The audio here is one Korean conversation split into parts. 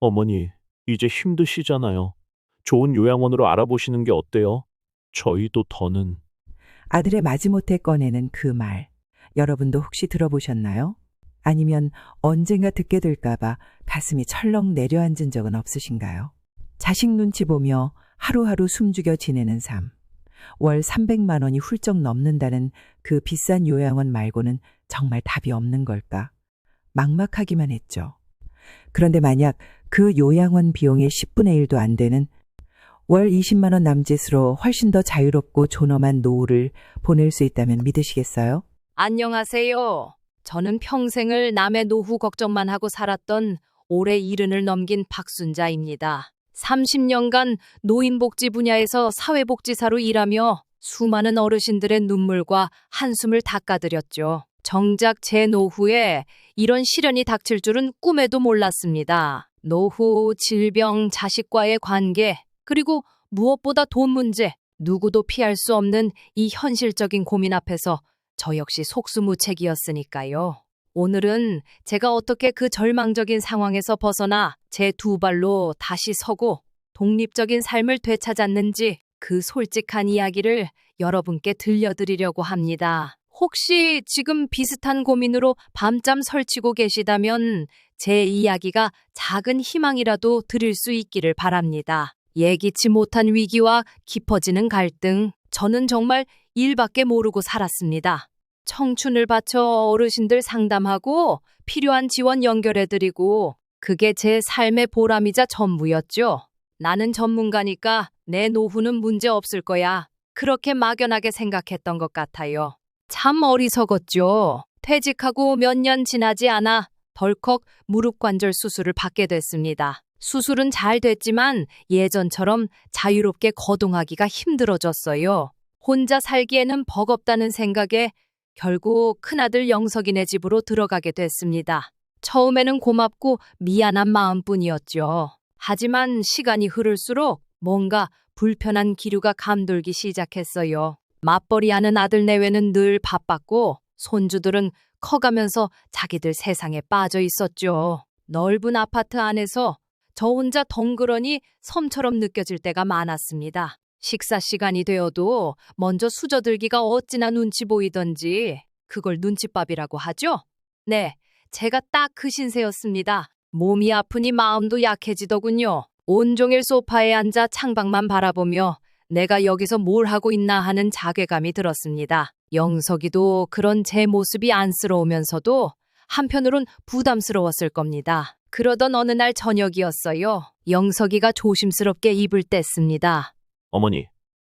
어머니, 이제 힘드시잖아요. 좋은 요양원으로 알아보시는 게 어때요? 저희도 더는. 아들의 마지못해 꺼내는 그 말. 여러분도 혹시 들어보셨나요? 아니면 언젠가 듣게 될까봐 가슴이 철렁 내려앉은 적은 없으신가요? 자식 눈치 보며 하루하루 숨죽여 지내는 삶. 월 300만 원이 훌쩍 넘는다는 그 비싼 요양원 말고는 정말 답이 없는 걸까? 막막하기만 했죠. 그런데 만약 그 요양원 비용의 10분의 1도 안 되는 월 20만 원 남짓으로 훨씬 더 자유롭고 존엄한 노후를 보낼 수 있다면 믿으시겠어요? 안녕하세요. 저는 평생을 남의 노후 걱정만 하고 살았던 올해 70을 넘긴 박순자입니다. 30년간 노인복지 분야에서 사회복지사로 일하며 수많은 어르신들의 눈물과 한숨을 닦아드렸죠. 정작 제 노후에 이런 시련이 닥칠 줄은 꿈에도 몰랐습니다. 노후, 질병, 자식과의 관계, 그리고 무엇보다 돈 문제, 누구도 피할 수 없는 이 현실적인 고민 앞에서 저 역시 속수무책이었으니까요. 오늘은 제가 어떻게 그 절망적인 상황에서 벗어나 제 두 발로 다시 서고 독립적인 삶을 되찾았는지 그 솔직한 이야기를 여러분께 들려드리려고 합니다. 혹시 지금 비슷한 고민으로 밤잠 설치고 계시다면 제 이야기가 작은 희망이라도 드릴 수 있기를 바랍니다. 예기치 못한 위기와 깊어지는 갈등, 저는 정말 일밖에 모르고 살았습니다. 청춘을 바쳐 어르신들 상담하고 필요한 지원 연결해드리고 그게 제 삶의 보람이자 전부였죠. 나는 전문가니까 내 노후는 문제 없을 거야. 그렇게 막연하게 생각했던 것 같아요. 참 어리석었죠. 퇴직하고 몇 년 지나지 않아 덜컥 무릎 관절 수술을 받게 됐습니다. 수술은 잘 됐지만 예전처럼 자유롭게 거동하기가 힘들어졌어요. 혼자 살기에는 버겁다는 생각에 결국 큰아들 영석이네 집으로 들어가게 됐습니다. 처음에는 고맙고 미안한 마음뿐이었죠. 하지만 시간이 흐를수록 뭔가 불편한 기류가 감돌기 시작했어요. 맞벌이하는 아들 내외는 늘 바빴고 손주들은 커가면서 자기들 세상에 빠져 있었죠. 넓은 아파트 안에서 저 혼자 덩그러니 섬처럼 느껴질 때가 많았습니다. 식사 시간이 되어도 먼저 수저들기가 어찌나 눈치 보이던지 그걸 눈칫밥이라고 하죠? 네, 제가 딱 그 신세였습니다. 몸이 아프니 마음도 약해지더군요. 온종일 소파에 앉아 창밖만 바라보며 내가 여기서 뭘 하고 있나 하는 자괴감이 들었습니다. 영석이도 그런 제 모습이 안쓰러우면서도 한편으론 부담스러웠을 겁니다. 그러던 어느 날 저녁이었어요. 영석이가 조심스럽게 입을 뗐습니다. 어머니,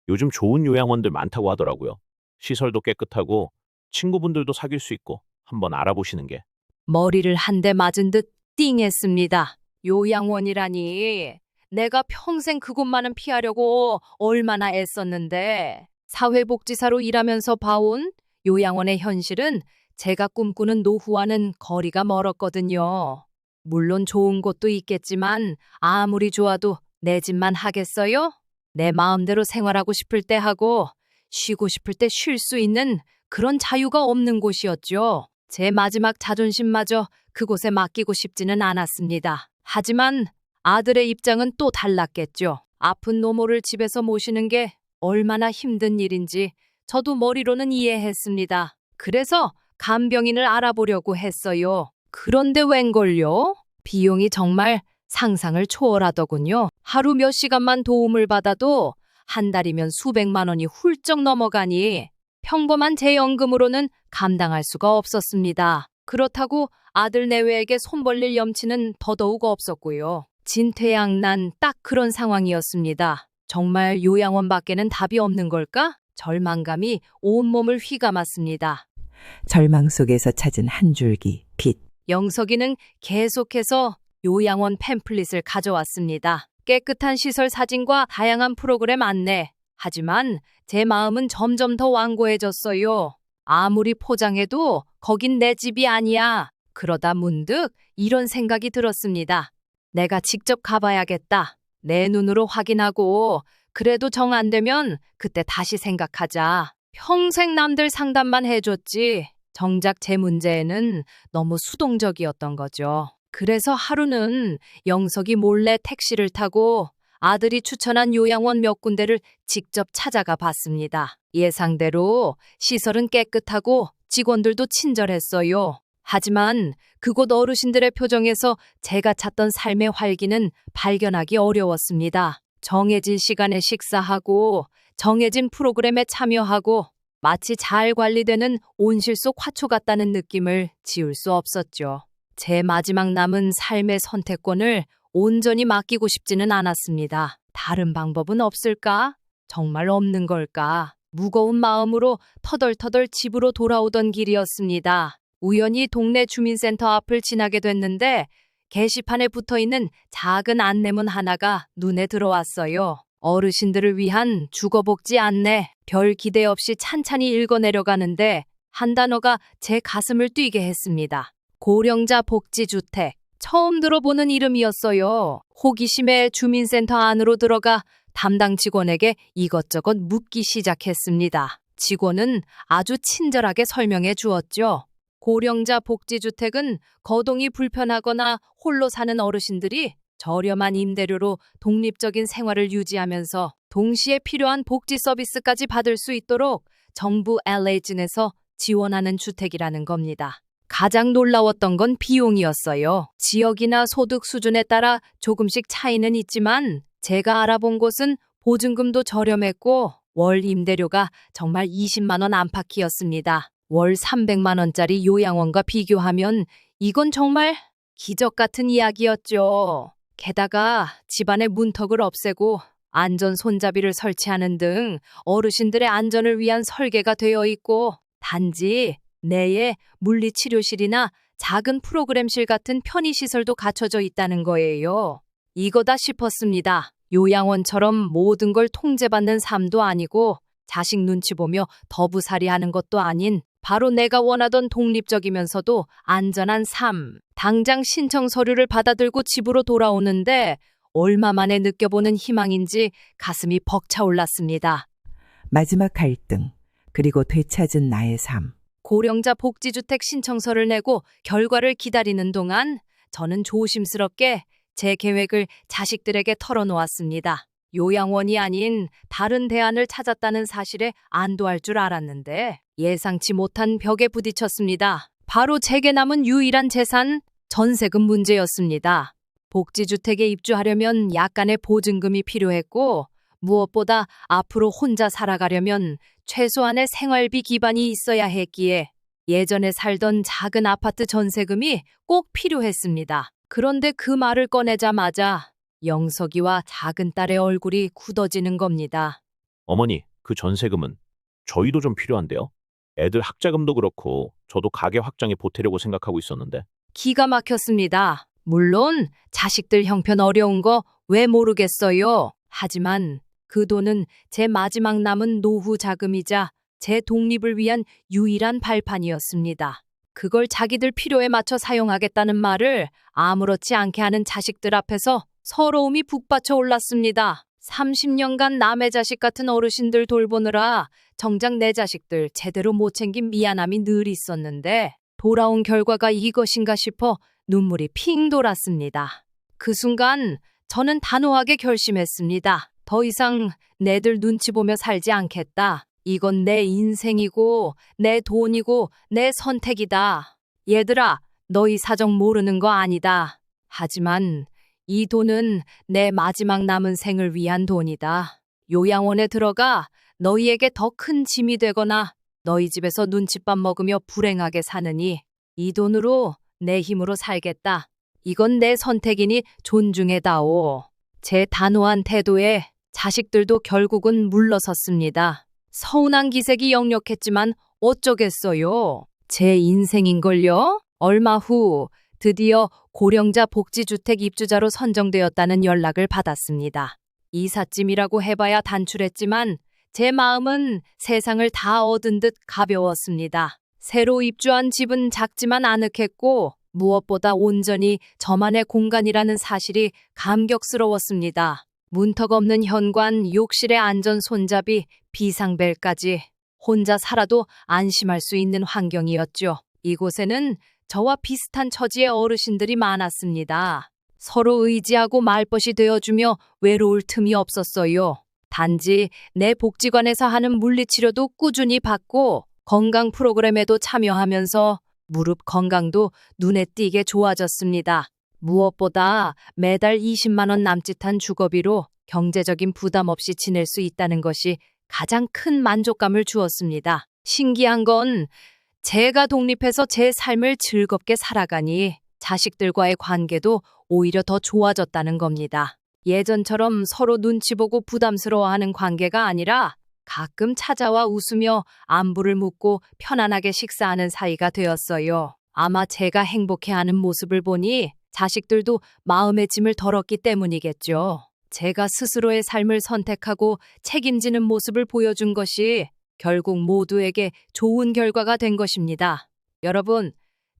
요즘 좋은 요양원들 많다고 하더라고요. 시설도 깨끗하고 친구분들도 사귈 수 있고 한번 알아보시는 게. 머리를 한 대 맞은 듯 띵했습니다. 요양원이라니. 내가 평생 그곳만은 피하려고 얼마나 애썼는데. 사회복지사로 일하면서 봐온 요양원의 현실은 제가 꿈꾸는 노후와는 거리가 멀었거든요. 물론 좋은 곳도 있겠지만 아무리 좋아도 내 집만 하겠어요? 내 마음대로 생활하고 싶을 때 하고 쉬고 싶을 때 쉴 수 있는 그런 자유가 없는 곳이었죠. 제 마지막 자존심마저 그곳에 맡기고 싶지는 않았습니다. 하지만 아들의 입장은 또 달랐겠죠. 아픈 노모를 집에서 모시는 게 얼마나 힘든 일인지 저도 머리로는 이해했습니다. 그래서 간병인을 알아보려고 했어요. 그런데 웬걸요? 비용이 정말 상상을 초월하더군요. 하루 몇 시간만 도움을 받아도 한 달이면 수백만 원이 훌쩍 넘어가니 평범한 제 연금으로는 감당할 수가 없었습니다. 그렇다고 아들 내외에게 손 벌릴 염치는 더더욱 없었고요. 진퇴양난 딱 그런 상황이었습니다. 정말 요양원 밖에는 답이 없는 걸까? 절망감이 온몸을 휘감았습니다. 절망 속에서 찾은 한 줄기 빛. 영석이는 계속해서 요양원 팸플릿을 가져왔습니다. 깨끗한 시설 사진과 다양한 프로그램 안내. 하지만 제 마음은 점점 더 완고해졌어요. 아무리 포장해도 거긴 내 집이 아니야. 그러다 문득 이런 생각이 들었습니다. 내가 직접 가봐야겠다. 내 눈으로 확인하고 그래도 정 안 되면 그때 다시 생각하자. 평생 남들 상담만 해줬지. 정작 제 문제에는 너무 수동적이었던 거죠. 그래서 하루는 영석이 몰래 택시를 타고 아들이 추천한 요양원 몇 군데를 직접 찾아가 봤습니다. 예상대로 시설은 깨끗하고 직원들도 친절했어요. 하지만 그곳 어르신들의 표정에서 제가 찾던 삶의 활기는 발견하기 어려웠습니다. 정해진 시간에 식사하고 정해진 프로그램에 참여하고 마치 잘 관리되는 온실 속 화초 같다는 느낌을 지울 수 없었죠. 제 마지막 남은 삶의 선택권을 온전히 맡기고 싶지는 않았습니다. 다른 방법은 없을까? 정말 없는 걸까? 무거운 마음으로 터덜터덜 집으로 돌아오던 길이었습니다. 우연히 동네 주민센터 앞을 지나게 됐는데 게시판에 붙어있는 작은 안내문 하나가 눈에 들어왔어요. 어르신들을 위한 주거복지 안내. 별 기대 없이 찬찬히 읽어내려가는데 한 단어가 제 가슴을 뛰게 했습니다. 고령자 복지주택. 처음 들어보는 이름이었어요. 호기심에 주민센터 안으로 들어가 담당 직원에게 이것저것 묻기 시작했습니다. 직원은 아주 친절하게 설명해 주었죠. 고령자 복지주택은 거동이 불편하거나 홀로 사는 어르신들이 저렴한 임대료로 독립적인 생활을 유지하면서 동시에 필요한 복지 서비스까지 받을 수 있도록 정부 LHN에서 지원하는 주택이라는 겁니다. 가장 놀라웠던 건 비용이었어요. 지역이나 소득 수준에 따라 조금씩 차이는 있지만 제가 알아본 곳은 보증금도 저렴했고 월 임대료가 정말 20만 원 안팎이었습니다. 월 300만 원짜리 요양원과 비교하면 이건 정말 기적 같은 이야기였죠. 게다가 집안의 문턱을 없애고 안전 손잡이를 설치하는 등 어르신들의 안전을 위한 설계가 되어 있고 단지 내에 물리치료실이나 작은 프로그램실 같은 편의시설도 갖춰져 있다는 거예요. 이거다 싶었습니다. 요양원처럼 모든 걸 통제받는 삶도 아니고 자식 눈치 보며 더부살이하는 것도 아닌 바로 내가 원하던 독립적이면서도 안전한 삶. 당장 신청 서류를 받아들고 집으로 돌아오는데 얼마 만에 느껴보는 희망인지 가슴이 벅차올랐습니다. 마지막 갈등, 그리고 되찾은 나의 삶. 고령자 복지주택 신청서를 내고 결과를 기다리는 동안 저는 조심스럽게 제 계획을 자식들에게 털어놓았습니다. 요양원이 아닌 다른 대안을 찾았다는 사실에 안도할 줄 알았는데 예상치 못한 벽에 부딪혔습니다. 바로 제게 남은 유일한 재산, 전세금 문제였습니다. 복지주택에 입주하려면 약간의 보증금이 필요했고 무엇보다 앞으로 혼자 살아가려면 최소한의 생활비 기반이 있어야 했기에 예전에 살던 작은 아파트 전세금이 꼭 필요했습니다. 그런데 그 말을 꺼내자마자 영석이와 작은 딸의 얼굴이 굳어지는 겁니다. 어머니, 그 전세금은 저희도 좀 필요한데요. 애들 학자금도 그렇고 저도 가게 확장에 보태려고 생각하고 있었는데. 기가 막혔습니다. 물론 자식들 형편 어려운 거 왜 모르겠어요. 하지만 그 돈은 제 마지막 남은 노후 자금이자 제 독립을 위한 유일한 발판이었습니다. 그걸 자기들 필요에 맞춰 사용하겠다는 말을 아무렇지 않게 하는 자식들 앞에서 서러움이 북받쳐 올랐습니다. 30년간 남의 자식 같은 어르신들 돌보느라 정작 내 자식들 제대로 못 챙긴 미안함이 늘 있었는데 돌아온 결과가 이것인가 싶어 눈물이 핑 돌았습니다. 그 순간 저는 단호하게 결심했습니다. 더 이상 내들 눈치 보며 살지 않겠다. 이건 내 인생이고 내 돈이고 내 선택이다. 얘들아, 너희 사정 모르는 거 아니다. 하지만 이 돈은 내 마지막 남은 생을 위한 돈이다. 요양원에 들어가 너희에게 더 큰 짐이 되거나 너희 집에서 눈칫밥 먹으며 불행하게 사느니 이 돈으로 내 힘으로 살겠다. 이건 내 선택이니 존중해다오. 제 단호한 태도에 자식들도 결국은 물러섰습니다. 서운한 기색이 역력했지만 어쩌겠어요. 제 인생인걸요? 얼마 후 드디어 고령자 복지주택 입주자로 선정되었다는 연락을 받았습니다. 이삿짐이라고 해봐야 단출했지만 제 마음은 세상을 다 얻은 듯 가벼웠습니다. 새로 입주한 집은 작지만 아늑했고 무엇보다 온전히 저만의 공간이라는 사실이 감격스러웠습니다. 문턱 없는 현관, 욕실의 안전 손잡이, 비상벨까지 혼자 살아도 안심할 수 있는 환경이었죠. 이곳에는 저와 비슷한 처지의 어르신들이 많았습니다. 서로 의지하고 말벗이 되어주며 외로울 틈이 없었어요. 단지 내 복지관에서 하는 물리치료도 꾸준히 받고 건강 프로그램에도 참여하면서 무릎 건강도 눈에 띄게 좋아졌습니다. 무엇보다 매달 20만 원 남짓한 주거비로 경제적인 부담 없이 지낼 수 있다는 것이 가장 큰 만족감을 주었습니다. 신기한 건 제가 독립해서 제 삶을 즐겁게 살아가니 자식들과의 관계도 오히려 더 좋아졌다는 겁니다. 예전처럼 서로 눈치 보고 부담스러워하는 관계가 아니라 가끔 찾아와 웃으며 안부를 묻고 편안하게 식사하는 사이가 되었어요. 아마 제가 행복해하는 모습을 보니 자식들도 마음의 짐을 덜었기 때문이겠죠. 제가 스스로의 삶을 선택하고 책임지는 모습을 보여준 것이 결국 모두에게 좋은 결과가 된 것입니다. 여러분,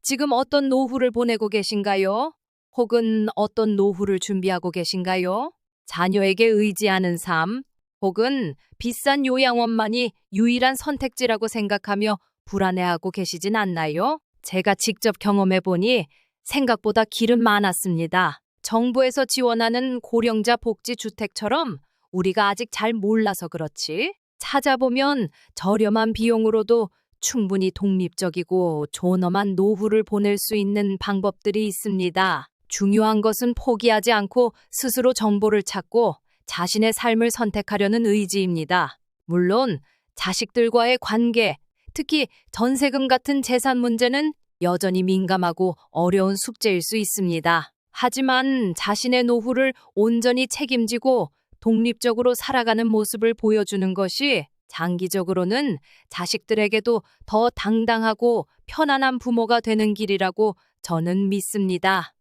지금 어떤 노후를 보내고 계신가요? 혹은 어떤 노후를 준비하고 계신가요? 자녀에게 의지하는 삶, 혹은 비싼 요양원만이 유일한 선택지라고 생각하며 불안해하고 계시진 않나요? 제가 직접 경험해 보니 생각보다 길은 많았습니다. 정부에서 지원하는 고령자 복지주택처럼 우리가 아직 잘 몰라서 그렇지. 찾아보면 저렴한 비용으로도 충분히 독립적이고 존엄한 노후를 보낼 수 있는 방법들이 있습니다. 중요한 것은 포기하지 않고 스스로 정보를 찾고 자신의 삶을 선택하려는 의지입니다. 물론 자식들과의 관계, 특히 전세금 같은 재산 문제는 여전히 민감하고 어려운 숙제일 수 있습니다. 하지만 자신의 노후를 온전히 책임지고 독립적으로 살아가는 모습을 보여주는 것이 장기적으로는 자식들에게도 더 당당하고 편안한 부모가 되는 길이라고 저는 믿습니다.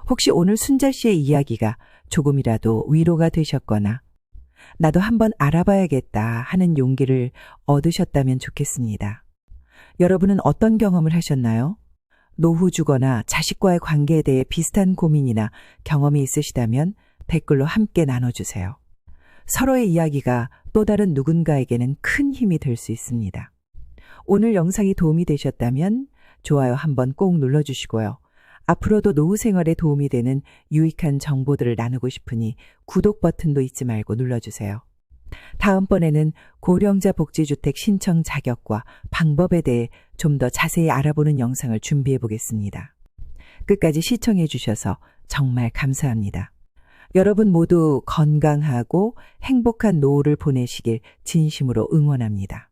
혹시 오늘 순자 씨의 이야기가 조금이라도 위로가 되셨거나 나도 한번 알아봐야겠다 하는 용기를 얻으셨다면 좋겠습니다. 여러분은 어떤 경험을 하셨나요? 노후 주거나 자식과의 관계에 대해 비슷한 고민이나 경험이 있으시다면 댓글로 함께 나눠주세요. 서로의 이야기가 또 다른 누군가에게는 큰 힘이 될 수 있습니다. 오늘 영상이 도움이 되셨다면 좋아요 한번 꼭 눌러주시고요. 앞으로도 노후 생활에 도움이 되는 유익한 정보들을 나누고 싶으니 구독 버튼도 잊지 말고 눌러주세요. 다음번에는 고령자 복지주택 신청 자격과 방법에 대해 좀 더 자세히 알아보는 영상을 준비해 보겠습니다. 끝까지 시청해 주셔서 정말 감사합니다. 여러분 모두 건강하고 행복한 노후를 보내시길 진심으로 응원합니다.